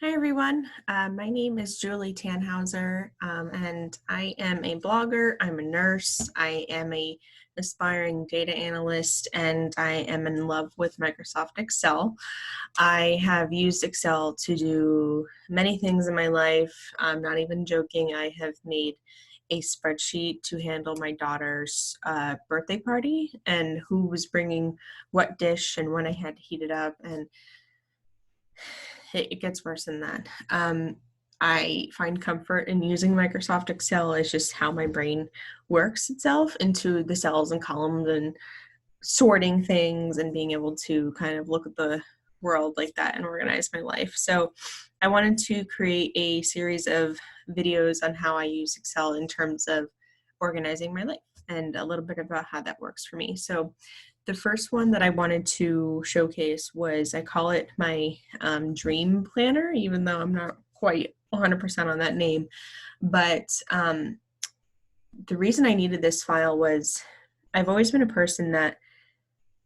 Hi everyone, my name is Julie Tannhauser, and I am a blogger, I'm a nurse, I am a aspiring data analyst, and I am in love with Microsoft Excel. I have used Excel to do many things in my life. I'm not even joking, I have made a spreadsheet to handle my daughter's birthday party and who was bringing what dish and when I had to heat it up, and it gets worse than that. I find comfort in using Microsoft Excel. It's just how my brain works itself into the cells and columns and sorting things and being able to kind of look at the world like that and organize my life. So I wanted to create a series of videos on how I use Excel in terms of organizing my life and a little bit about how that works for me. So the first one that I wanted to showcase was, I call it my dream planner, even though I'm not quite 100% on that name. But the reason I needed this file was I've always been a person that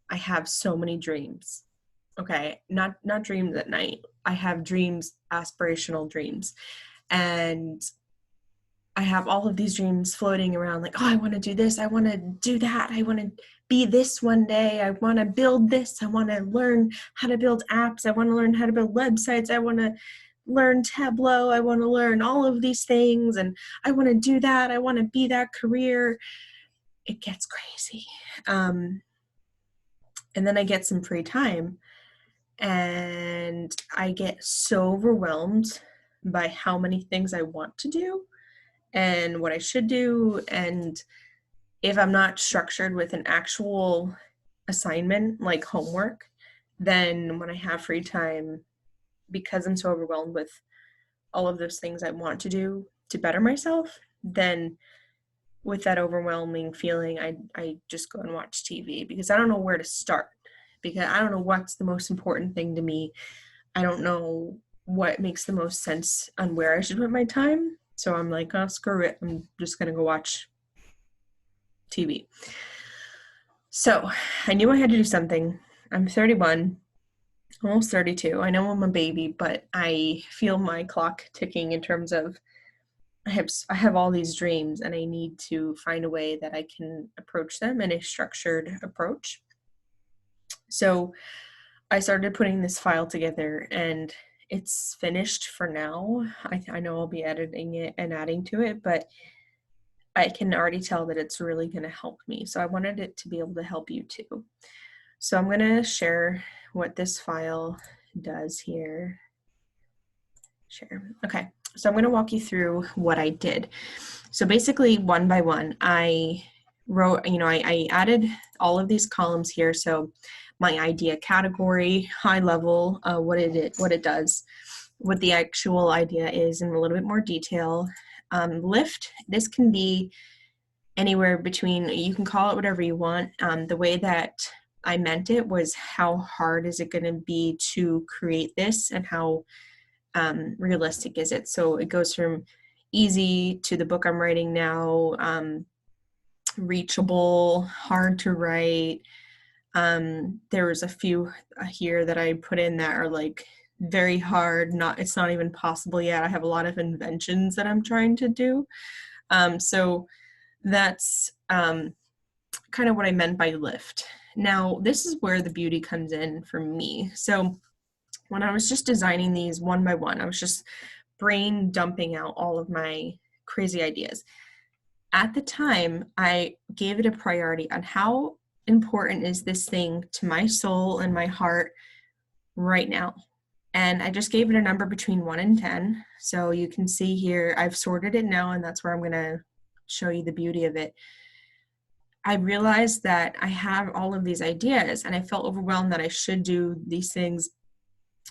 I have so many dreams. Okay, not dreams at night. I have dreams, aspirational dreams. And I have all of these dreams floating around like, oh, I want to do this, I want to do that, I want to be this one day, I want to build this, I want to learn how to build apps, I want to learn how to build websites, I want to learn Tableau, I want to learn all of these things, and I want to do that, I want to be that career. It gets crazy. And then I get some free time and I get so overwhelmed by how many things I want to do and what I should do. And if I'm not structured with an actual assignment like homework, then when I have free time, because I'm so overwhelmed with all of those things I want to do to better myself, then with that overwhelming feeling, I just go and watch TV because I don't know where to start, because I don't know what's the most important thing to me. I don't know what makes the most sense on where I should put my time. So I'm like, oh, screw it. I'm just going to go watch TV. So I knew I had to do something. I'm 31, almost 32. I know I'm a baby, but I feel my clock ticking in terms of I have all these dreams and I need to find a way that I can approach them in a structured approach. So I started putting this file together and it's finished for now. I know I'll be editing it and adding to it, but I can already tell that it's really going to help me. So I wanted it to be able to help you too. So I'm going to share what this file does here. Share. Okay. So I'm going to walk you through what I did. So basically, one by one, I wrote, I added all of these columns here. So my idea category, high level, what it does, what the actual idea is in a little bit more detail. Lift, this can be anywhere between, you can call it whatever you want. The way that I meant it was, how hard is it going to be to create this and how realistic is it? So it goes from easy to the book I'm writing now, reachable, hard to write. There was a few here that I put in that are like very hard, it's not even possible yet. I have a lot of inventions that I'm trying to do. So that's kind of what I meant by lift. Now, this is where the beauty comes in for me. So when I was just designing these one by one, I was just brain dumping out all of my crazy ideas. At the time, I gave it a priority on how important is this thing to my soul and my heart right now. And I just gave it a number between 1 and 10. So you can see here, I've sorted it now, and that's where I'm going to show you the beauty of it. I realized that I have all of these ideas and I felt overwhelmed that I should do these things.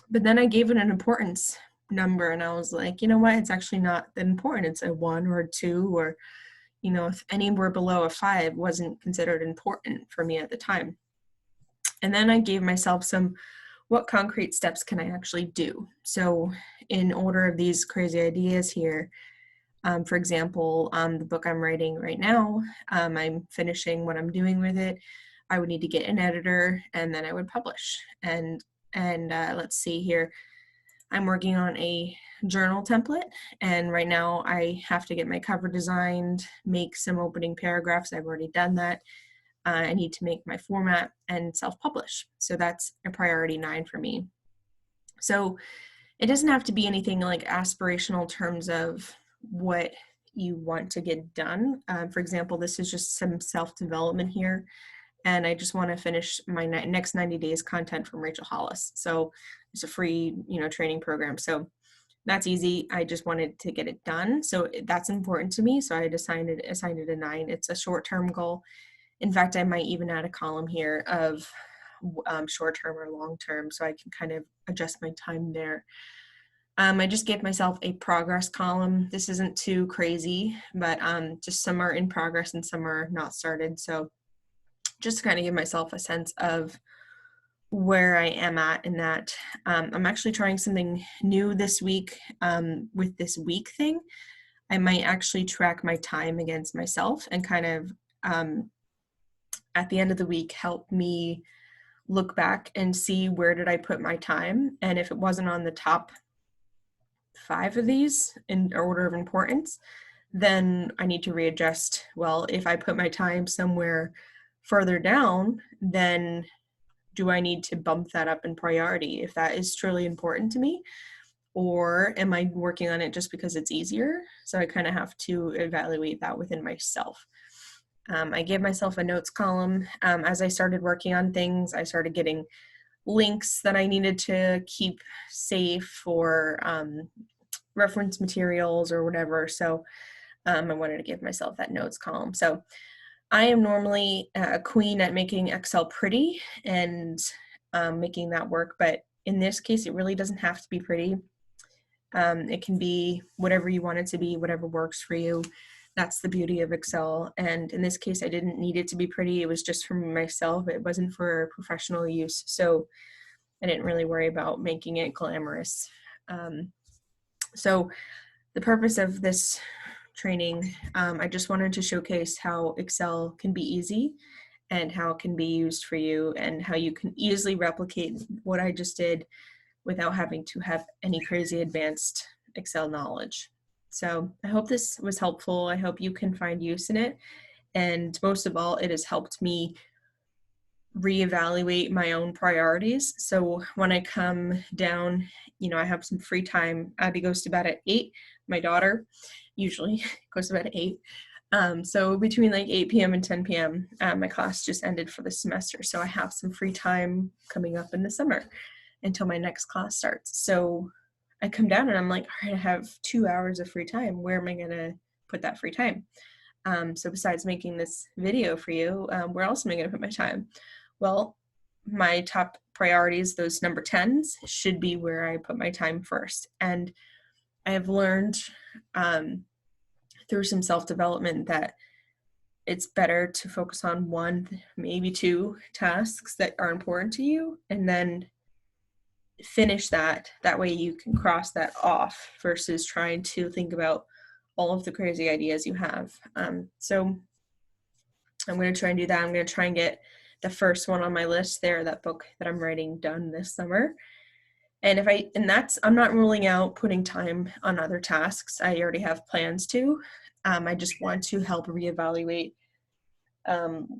But then I gave it an importance number and I was like, you know what? It's actually not that important. It's a 1 or a 2, or, if anywhere below a 5 wasn't considered important for me at the time. And then I gave myself what concrete steps can I actually do? So in order of these crazy ideas here, for example, the book I'm writing right now, I'm finishing what I'm doing with it. I would need to get an editor and then I would publish. And let's see here. I'm working on a journal template, and right now I have to get my cover designed, make some opening paragraphs. I've already done that. I need to make my format and self-publish. So that's a priority 9 for me. So it doesn't have to be anything like aspirational terms of what you want to get done. For example, this is just some self-development here, and I just want to finish my next 90 days content from Rachel Hollis. So it's a free, training program. So that's easy. I just wanted to get it done. So that's important to me. So I assigned it a 9. It's a short-term goal. In fact, I might even add a column here of short-term or long-term, so I can kind of adjust my time there. I just gave myself a progress column. This isn't too crazy, but just some are in progress and some are not started. So just to kind of give myself a sense of where I am at in that. I'm actually trying something new this week with this week thing. I might actually track my time against myself and kind of at the end of the week help me look back and see where did I put my time, and if it wasn't on the top 5 of these in order of importance, then I need to readjust. Well, if I put my time somewhere further down, then do I need to bump that up in priority if that is truly important to me? Or am I working on it just because it's easier? So I kind of have to evaluate that within myself. I gave myself a notes column. As I started working on things, I started getting links that I needed to keep safe for reference materials or whatever. So I wanted to give myself that notes column. So I am normally a queen at making Excel pretty and making that work, but in this case, it really doesn't have to be pretty. It can be whatever you want it to be, whatever works for you. That's the beauty of Excel. And in this case, I didn't need it to be pretty. It was just for myself. It wasn't for professional use. So I didn't really worry about making it glamorous. So the purpose of this training, I just wanted to showcase how Excel can be easy and how it can be used for you and how you can easily replicate what I just did without having to have any crazy advanced Excel knowledge. So I hope this was helpful. I hope you can find use in it. And most of all, it has helped me reevaluate my own priorities. So when I come down, I have some free time. Abby goes to bed at 8. My daughter usually goes to bed at 8. So between like 8 p.m. and 10 p.m., my class just ended for the semester. So I have some free time coming up in the summer until my next class starts. So I come down and I'm like, all right, I have 2 hours of free time. Where am I going to put that free time? So besides making this video for you, where else am I going to put my time? Well, my top priorities, those number 10s, should be where I put my time first. And I have learned through some self-development that it's better to focus on 1, maybe 2 tasks that are important to you, and then finish that. That way you can cross that off versus trying to think about all of the crazy ideas you have. So I'm going to try and do that. I'm going to try and get the first one on my list there, that book that I'm writing, done this summer. And I'm not ruling out putting time on other tasks. I already have plans to. I just want to help reevaluate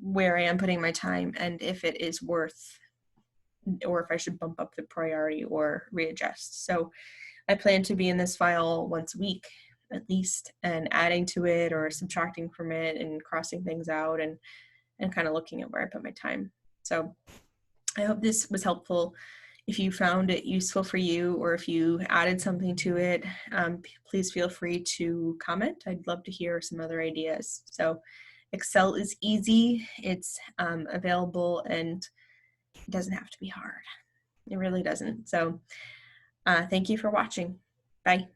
where I am putting my time and if it is worth, or if I should bump up the priority or readjust. So I plan to be in this file once a week at least, and adding to it or subtracting from it and crossing things out and kind of looking at where I put my time. So I hope this was helpful. If you found it useful for you, or if you added something to it, please feel free to comment. I'd love to hear some other ideas. So Excel is easy, it's available, and it doesn't have to be hard. It really doesn't. So thank you for watching. Bye.